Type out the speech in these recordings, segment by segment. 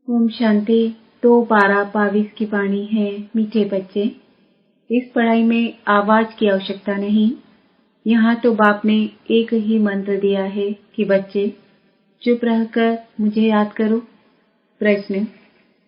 ओम शांति। 2/12/22 की वाणी है। मीठे बच्चे, इस पढ़ाई में आवाज की आवश्यकता नहीं। यहाँ तो बाप ने एक ही मंत्र दिया है कि बच्चे चुप रहकर मुझे याद करो। प्रश्न: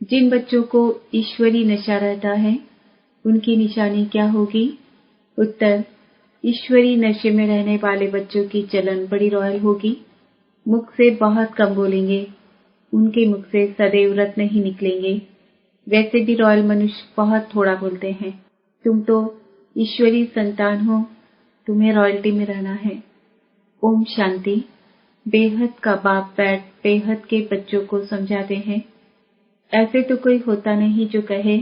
जिन बच्चों को ईश्वरी नशा रहता है उनकी निशानी क्या होगी? उत्तर: ईश्वरी नशे में रहने वाले बच्चों की चलन बड़ी रॉयल होगी। मुख से बहुत कम बोलेंगे, उनके मुख से सदैव रत्न ही निकलेंगे। वैसे भी रॉयल मनुष्य बहुत थोड़ा बोलते हैं। तुम तो ईश्वरी संतान हो, तुम्हें रॉयल्टी में रहना है। ओम शांति। बेहद का बाप बैठ बेहद के बच्चों को समझाते हैं। ऐसे तो कोई होता नहीं जो कहे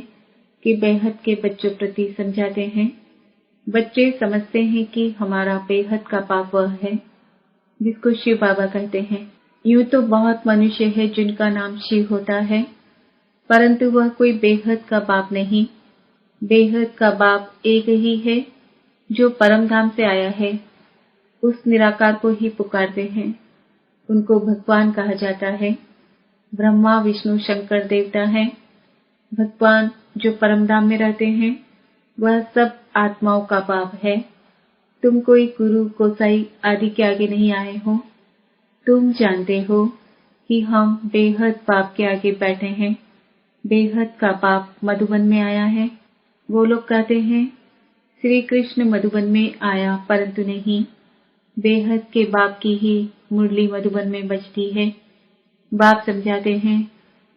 कि बेहद के बच्चों प्रति समझाते हैं। बच्चे समझते हैं कि हमारा बेहद का बाप वह है जिसको शिव बाबा कहते हैं। यूं तो बहुत मनुष्य है जिनका नाम शिव होता है, परंतु वह कोई बेहद का बाप नहीं। बेहद का बाप एक ही है जो परम धाम से आया है। उस निराकार को ही पुकारते हैं। उनको भगवान कहा जाता है। ब्रह्मा विष्णु शंकर देवता हैं। भगवान जो परम धाम में रहते हैं वह सब आत्माओं का बाप है। तुम कोई गुरु गोसाई आदि के आगे नहीं आए हो। तुम जानते हो कि हम बेहद बाप के आगे बैठे हैं। बेहद का बाप मधुबन में आया है। वो लोग कहते हैं श्री कृष्ण मधुबन में आया, परंतु नहीं, बेहद के बाप की ही मुरली मधुबन में बजती है। बाप समझाते हैं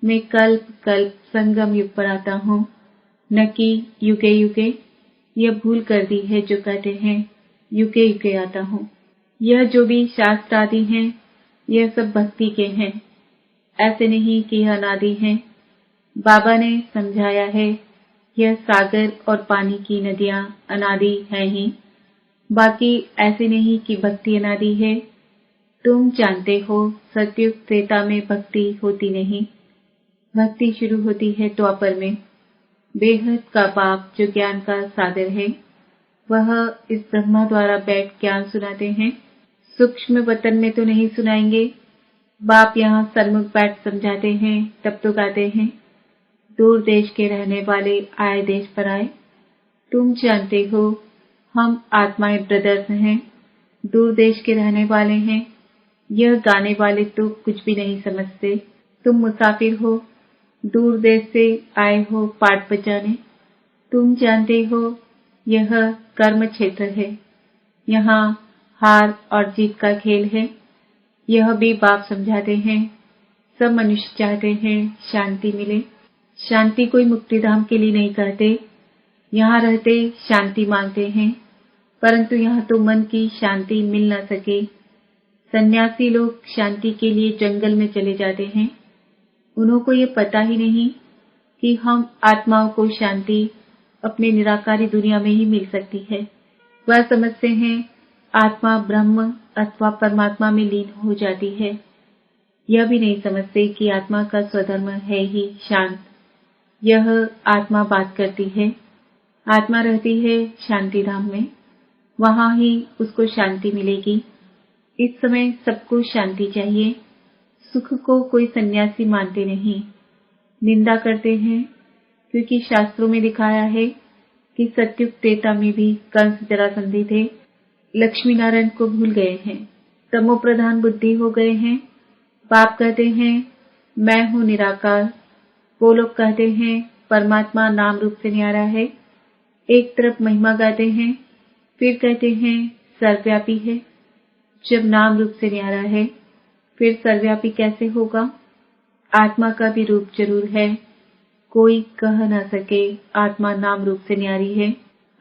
मैं कल्प कल्प संगम युग पर आता हूँ, न कि युगे युगे। यह भूल कर दी है जो कहते हैं युगे युगे आता हूँ। यह जो भी शास्त्र आदि हैं यह सब भक्ति के हैं, ऐसे नहीं कि यह अनादि हैं। बाबा ने समझाया है यह सागर और पानी की नदियां अनादि हैं ही, बाकी ऐसे नहीं कि भक्ति अनादि है। तुम जानते हो सतयुग त्रेता में भक्ति होती नहीं, भक्ति शुरू होती है द्वापर में। बेहद का बाप जो ज्ञान का सागर है वह इस ब्रह्मा द्वारा बैठ ज्ञान सुनाते हैं। सूक्ष्म वतन में तो नहीं सुनाएंगे। बाप यहाँ सन्मुख बैठ समझाते हैं तब तो गाते हैं दूर देश के रहने वाले आए देश पर आए। तुम जानते हो हम आत्माएं ब्रदर्स हैं, दूर देश के रहने वाले हैं। यह गाने वाले तो कुछ भी नहीं समझते। तुम मुसाफिर हो, दूर देश से आए हो पाठ बजाने। तुम जानते हो यह कर्म क्षेत्र है, यहाँ हार और जीत का खेल है। यह भी बाप समझाते हैं। सब मनुष्य चाहते हैं शांति मिले। शांति कोई मुक्तिधाम के लिए नहीं कहते। यहाँ रहते शांति मांगते हैं, परंतु यहाँ तो मन की शांति मिल न सके। सन्यासी लोग शांति के लिए जंगल में चले जाते हैं। उनको ये पता ही नहीं कि हम आत्माओं को शांति अपने निराकारी दुनिया में ही मिल सकती है। वह समझते हैं आत्मा ब्रह्म अथवा परमात्मा में लीन हो जाती है। यह भी नहीं समझते कि आत्मा का स्वधर्म है ही शांत। यह आत्मा बात करती है। आत्मा रहती है शांति धाम में, वहां ही उसको शांति मिलेगी। इस समय सबको शांति चाहिए। सुख को कोई सन्यासी मानते नहीं, निंदा करते हैं, क्योंकि शास्त्रों में दिखाया है कि सत्युग त्रेता में भी कंस जरासंधि थे, लक्ष्मी नारायण को भूल गए हैं, तमो प्रधान बुद्धि हो गए हैं। बाप कहते हैं मैं हूँ निराकार। वो लोग कहते हैं परमात्मा नाम रूप से न्यारा है। एक तरफ महिमा गाते हैं, फिर कहते हैं सर्वव्यापी है। जब नाम रूप से न्यारा है फिर सर्वव्यापी कैसे होगा? आत्मा का भी रूप जरूर है, कोई कह न सके आत्मा नाम रूप से न्यारी है।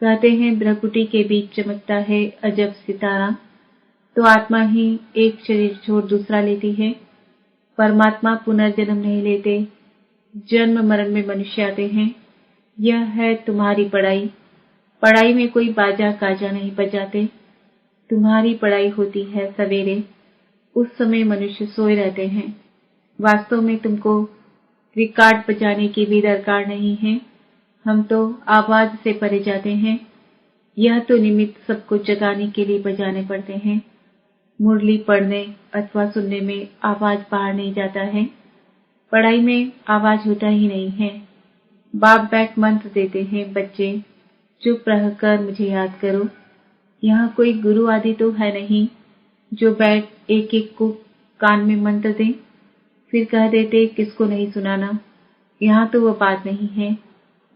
कहते हैं भ्रकुटी के बीच चमकता है अजब सितारा। तो आत्मा ही एक शरीर छोड़ दूसरा लेती है। परमात्मा पुनर्जन्म नहीं लेते, जन्म मरण में मनुष्य आते हैं। यह है तुम्हारी पढ़ाई। पढ़ाई में कोई बाजा गाजा नहीं बजाते। तुम्हारी पढ़ाई होती है सवेरे, उस समय मनुष्य सोए रहते हैं। वास्तव में तुमको रिकॉर्ड बजाने की भी दरकार नहीं है। हम तो आवाज से परे जाते हैं। यह तो निमित्त सबको जगाने के लिए बजाने पड़ते हैं। मुरली पढ़ने अथवा सुनने में आवाज बाहर नहीं जाता है। पढ़ाई में आवाज होता ही नहीं है। बाप बैठ मंत्र देते हैं, बच्चे चुप रहकर मुझे याद करो। यहाँ कोई गुरु आदि तो है नहीं जो बैठ एक एक को कान में मंत्र दे, फिर कह देते किसको नहीं सुनाना। यहाँ तो वो बात नहीं है।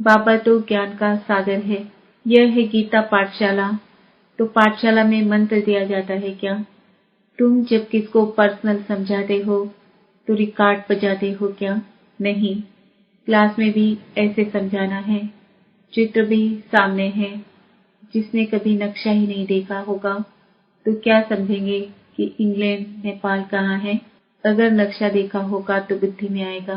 बाबा तो ज्ञान का सागर है। यह है गीता पाठशाला। तो पाठशाला में मंत्र दिया जाता है क्या? तुम जब किसको पर्सनल समझाते हो तो रिकॉर्ड बजाते हो क्या? नहीं, क्लास में भी ऐसे समझाना है। चित्र भी सामने है। जिसने कभी नक्शा ही नहीं देखा होगा तो क्या समझेंगे कि इंग्लैंड नेपाल कहाँ है? अगर नक्शा देखा होगा तो बुद्धि में आएगा।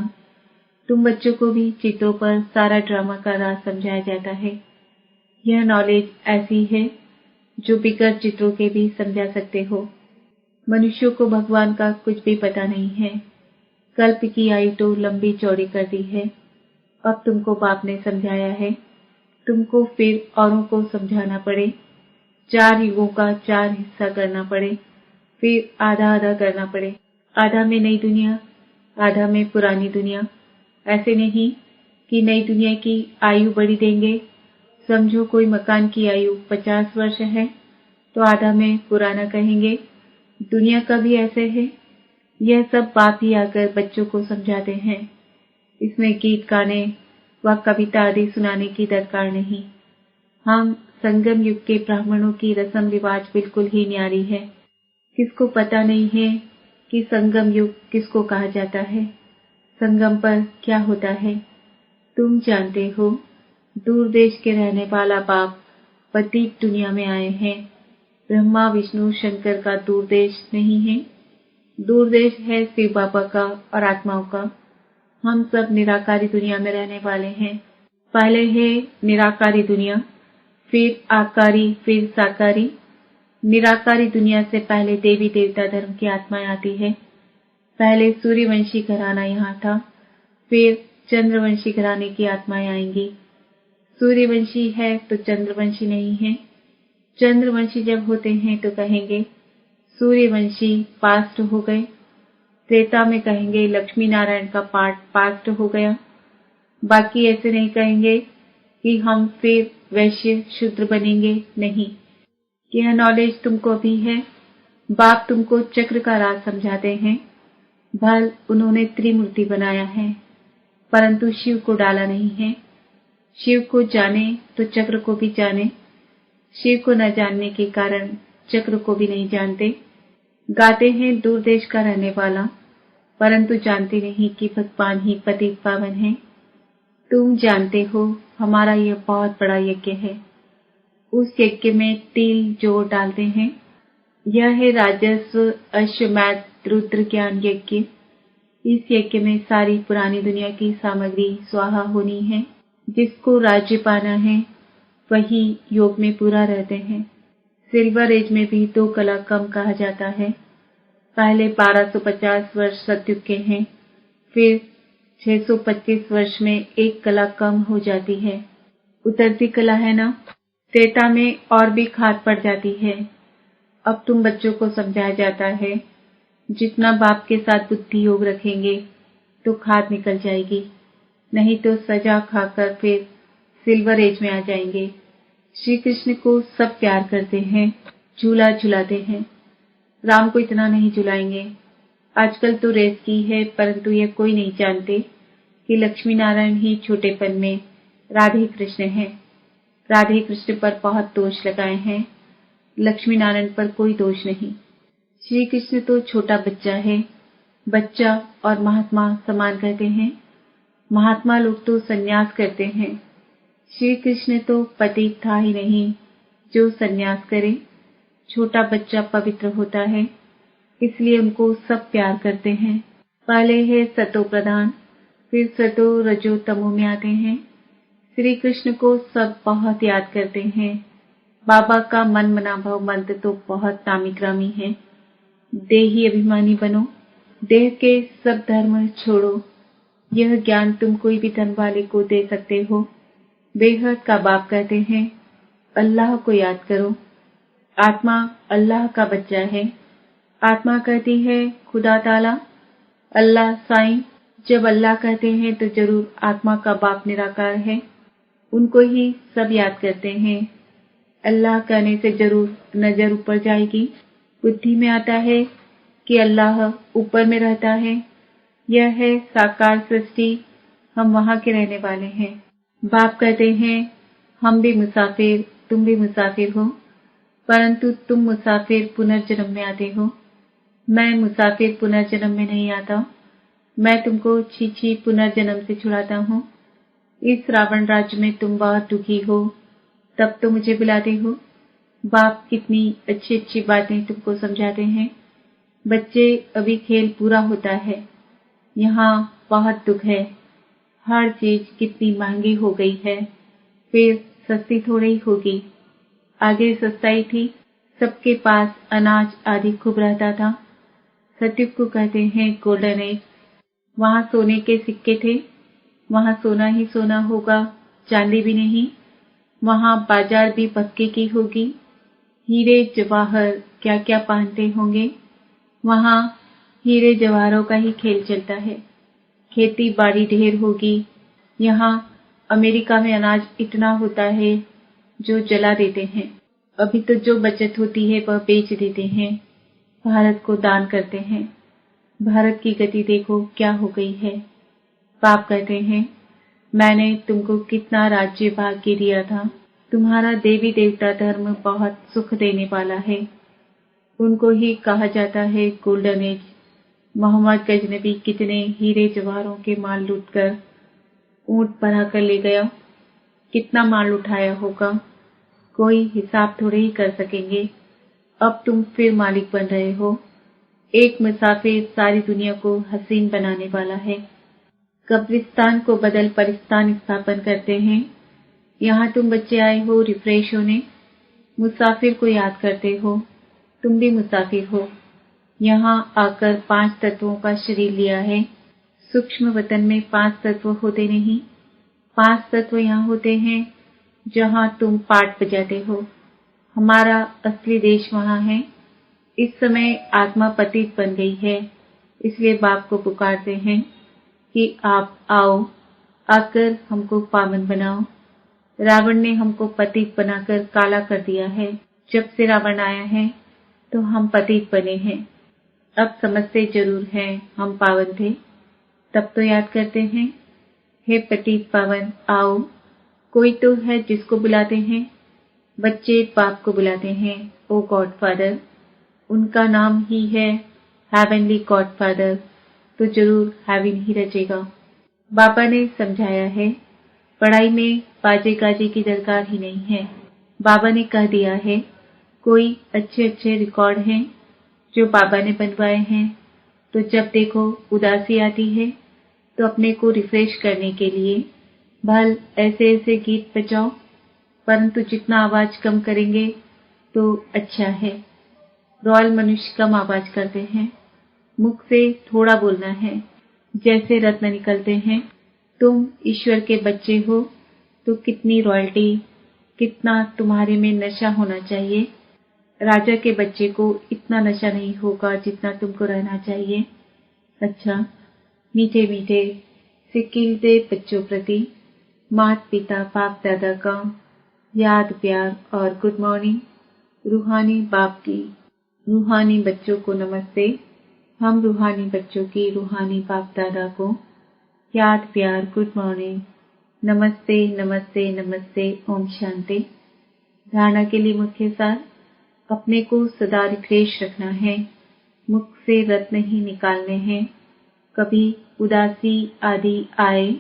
तुम बच्चों को भी चित्रों पर सारा ड्रामा का राज समझाया जाता है। यह नॉलेज ऐसी है जो बिगर चित्रों के भी समझा सकते हो। मनुष्यों को भगवान का कुछ भी पता नहीं है। कल्प की आयु तो लंबी चौड़ी कर दी है। अब तुमको बाप ने समझाया है, तुमको फिर औरों को समझाना पड़े। 4 युगों का 4 हिस्सा करना पड़े, फिर आधा आधा करना पड़े। आधा में नई दुनिया, आधा में पुरानी दुनिया। ऐसे नहीं कि नई दुनिया की आयु बढ़ी देंगे। समझो कोई मकान की आयु 50 वर्ष है तो आधा में पुराना कहेंगे। दुनिया का भी ऐसे है। यह सब बाप ही आकर बच्चों को समझाते हैं। इसमें गीत गाने व कविता आदि सुनाने की दरकार नहीं। हम संगम युग के ब्राह्मणों की रस्म रिवाज बिल्कुल ही न्यारी है। किसको पता नहीं है कि संगम युग किसको कहा जाता है, संगम पर क्या होता है। तुम जानते हो, दूर देश के रहने वाला बाप पतित दुनिया में आए हैं। ब्रह्मा विष्णु शंकर का दूर देश नहीं है। दूर देश है शिव बाबा का और आत्माओं का। हम सब निराकारी दुनिया में रहने वाले हैं। पहले है निराकारी दुनिया, फिर आकारी, फिर साकारी। निराकारी दुनिया से पहले देवी देवता धर्म की आत्माएं आती है। पहले सूर्यवंशी घराना यहाँ था, फिर चंद्रवंशी घराने की आत्माएं आएंगी। सूर्यवंशी है तो चंद्रवंशी नहीं है। चंद्रवंशी जब होते हैं तो कहेंगे सूर्यवंशी पास्ट हो गए। त्रेता में कहेंगे लक्ष्मी नारायण का पार्ट पास्ट हो गया। बाकी ऐसे नहीं कहेंगे कि हम फिर वैश्य शूद्र बनेंगे। नहीं, यह नॉलेज तुमको अभी है। बाप तुमको चक्र का राज समझाते हैं। भल उन्होंने त्रिमूर्ति बनाया है, परंतु शिव को डाला नहीं है। शिव को जाने तो चक्र को भी जाने। शिव को न जानने के कारण चक्र को भी नहीं जानते। गाते हैं दूर देश का रहने वाला, परंतु जानते नहीं कि भगवान ही पतित पावन है। तुम जानते हो हमारा यह बहुत बड़ा यज्ञ है। उस यज्ञ में तिल जोर डालते हैं। यह है राजस्व अश्वमेध रुद्र ज्ञान यज्ञ। इस यज्ञ में सारी पुरानी दुनिया की सामग्री स्वाहा होनी है। जिसको राज्य पाना है वही योग में पूरा रहते हैं। सिल्वर एज में भी 2 कला कम कहा जाता है। पहले 1250 वर्ष सतयुग के हैं, फिर 625 वर्ष में 1 कला कम हो जाती है। उतरती कला है ना, त्रेता में और भी खाद पड़ जाती है। अब तुम बच्चों को समझाया जाता है, जितना बाप के साथ बुद्धि योग रखेंगे तो खाद निकल जाएगी, नहीं तो सजा खाकर फिर सिल्वर एज में आ जाएंगे। श्री कृष्ण को सब प्यार करते हैं, झूला झुलाते हैं। राम को इतना नहीं झुलाएंगे। आजकल तो रेस की है, परंतु यह कोई नहीं जानते कि लक्ष्मी नारायण ही छोटेपन में राधे कृष्ण हैं। राधे कृष्ण पर बहुत दोष लगाए हैं, लक्ष्मी नारायण पर कोई दोष नहीं। श्री कृष्ण तो छोटा बच्चा है। बच्चा और महात्मा समान कहते हैं। महात्मा लोग तो सन्यास करते हैं। श्री कृष्ण तो पतित था ही नहीं जो सन्यास करे। छोटा बच्चा पवित्र होता है, इसलिए उनको सब प्यार करते हैं। पहले है सतो प्रधान, फिर सतो रजो तमो में आते हैं। श्री कृष्ण को सब बहुत याद करते हैं। बाबा का मन मना भाव मंत्र तो बहुत नामी ग्रामी है। देही अभिमानी बनो, देह के सब धर्म छोड़ो। यह ज्ञान तुम कोई भी धन वाले को दे सकते हो। बेहद का बाप कहते हैं अल्लाह को याद करो। आत्मा अल्लाह का बच्चा है। आत्मा कहती है खुदा ताला, अल्लाह साईं, जब अल्लाह कहते हैं तो जरूर आत्मा का बाप निराकार है, उनको ही सब याद करते हैं। अल्लाह कहने से जरूर नजर ऊपर जाएगी। बुद्धि में आता है कि अल्लाह ऊपर में रहता है, यह है साकार सृष्टि, हम वहां के रहने वाले हैं। बाप कहते हैं हम भी मुसाफिर, तुम भी मुसाफिर हो, परंतु तुम मुसाफिर पुनर्जन्म में आते हो, मैं मुसाफिर पुनर्जन्म में नहीं आता। मैं तुमको छी पुनर्जन्म से छुड़ाता हूँ। इस रावण राज्य में तुम बहुत दुखी हो, तब तो मुझे बुलाते हो। बाप कितनी अच्छी अच्छी बातें तुमको समझाते हैं। बच्चे अभी खेल पूरा होता है, यहाँ बहुत दुख है। हर चीज कितनी महंगी हो गई है, फिर सस्ती थोड़ी होगी। आगे सस्ताई थी, सबके पास अनाज आदि खूब रहता था। सतयुग को कहते हैं गोल्डन एज। वहां सोने के सिक्के थे, वहां सोना ही सोना होगा, चांदी भी नहीं। वहां बाजार भी पक्के की होगी, हीरे जवाहर क्या क्या पहनते होंगे। वहां हीरे जवाहरों का ही खेल चलता है। खेती बाड़ी ढेर होगी। यहाँ अमेरिका में अनाज इतना होता है जो जला देते हैं। अभी तो जो बचत होती है वह बेच देते हैं, भारत को दान करते हैं। भारत की गति देखो क्या हो गई है। बाप कहते हैं मैंने तुमको कितना राज्य भाग्य दिया था। तुम्हारा देवी देवता धर्म बहुत सुख देने वाला है। उनको ही कहा जाता है गोल्डन एज। मोहम्मद गजनबी कितने हीरे जवाहरों के माल लूटकर ऊंट बढ़ा कर ले गया। कितना माल उठाया होगा, कोई हिसाब थोड़े ही कर सकेंगे। अब तुम फिर मालिक बन रहे हो। एक मुसाफिर सारी दुनिया को हसीन बनाने वाला है। कब्रिस्तान को बदल परिस्तान स्थापन करते हैं। यहाँ तुम बच्चे आए हो रिफ्रेश होने, मुसाफिर को याद करते हो। तुम भी मुसाफिर हो, यहाँ आकर 5 तत्वों का शरीर लिया है। सूक्ष्म वतन में 5 तत्व होते नहीं, 5 तत्व यहाँ होते हैं जहाँ तुम पाठ बजाते हो। हमारा असली देश वहाँ है। इस समय आत्मा पतित बन गई है, इसलिए बाप को पुकारते हैं कि आप आओ, आकर हमको पावन बनाओ। रावण ने हमको पतित बनाकर काला कर दिया है। जब से रावण आया है तो हम पतित बने हैं। अब समझते जरूर हैं हम पावन थे, तब तो याद करते हैं। हे पतित पावन आओ। कोई तो है जिसको बुलाते हैं। बच्चे बाप को बुलाते हैं ओ गॉड फादर। उनका नाम ही है हेवनली गॉड फादर, तो जरूर हेवन ही रचेगा। बाबा ने समझाया है पढ़ाई में बाजे गाजे की दरकार ही नहीं है। बाबा ने कह दिया है कोई अच्छे अच्छे रिकॉर्ड हैं जो बाबा ने बनवाए हैं, तो जब देखो उदासी आती है तो अपने को रिफ्रेश करने के लिए भल ऐसे ऐसे गीत बजाओ, परंतु जितना आवाज कम करेंगे तो अच्छा है। रॉयल मनुष्य कम आवाज करते हैं, मुख से थोड़ा बोलना है, जैसे रत्न निकलते हैं। तुम ईश्वर के बच्चे हो तो कितनी रॉयल्टी, कितना तुम्हारे में नशा होना चाहिए। राजा के बच्चे को इतना नशा नहीं होगा जितना तुमको रहना चाहिए। अच्छा, मीठे मीठे सिक्किलते बच्चों प्रति माता पिता बाप दादा का याद प्यार और गुड मॉर्निंग। रूहानी बाप की रूहानी बच्चों को नमस्ते। हम रूहानी बच्चों की रूहानी बाप दादा को याद प्यार गुड मॉर्निंग, नमस्ते नमस्ते नमस्ते, ओम शांति। धारणा के लिए मुख्य सार, अपने को सदा रिफ्रेश रखना है, मुख से रत्न ही निकालने हैं। कभी उदासी आदि आए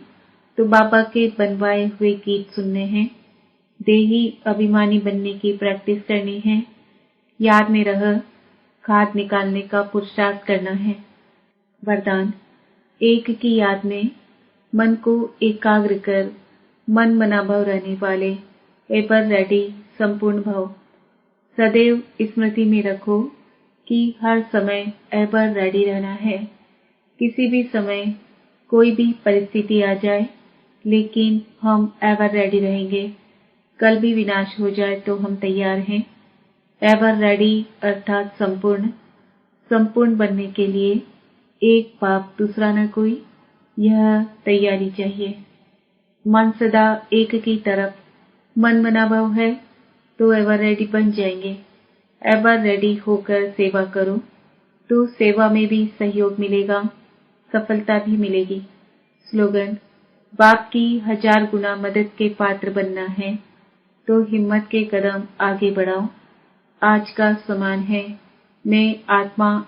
तो बाबा के बनवाए हुए गीत सुनने हैं। देही अभिमानी बनने की प्रैक्टिस करनी है। याद में रह खाद निकालने का पुरुषार्थ करना है। वरदान, एक की याद में मन को एकाग्र कर मन मना भव रहने वाले एवर रेडी संपूर्ण भव। सदैव स्मृति में रखो कि हर समय एवर रेडी रहना है। किसी भी समय कोई भी परिस्थिति आ जाए, लेकिन हम एवर रेडी रहेंगे। कल भी विनाश हो जाए तो हम तैयार हैं। एवर रेडी अर्थात संपूर्ण। संपूर्ण बनने के लिए एक बाप दूसरा न कोई। यह तैयारी चाहिए। मन सदा एक की तरफ मन मनाभाव है तो एवर रेडी बन जाएंगे। एवर रेडी होकर सेवा करो तो सेवा में भी सहयोग मिलेगा, सफलता भी मिलेगी। स्लोगन: बाप की 1000 गुना मदद के पात्र बनना है तो हिम्मत के कदम आगे बढ़ाओ। आज का समान है। मैं आत्मा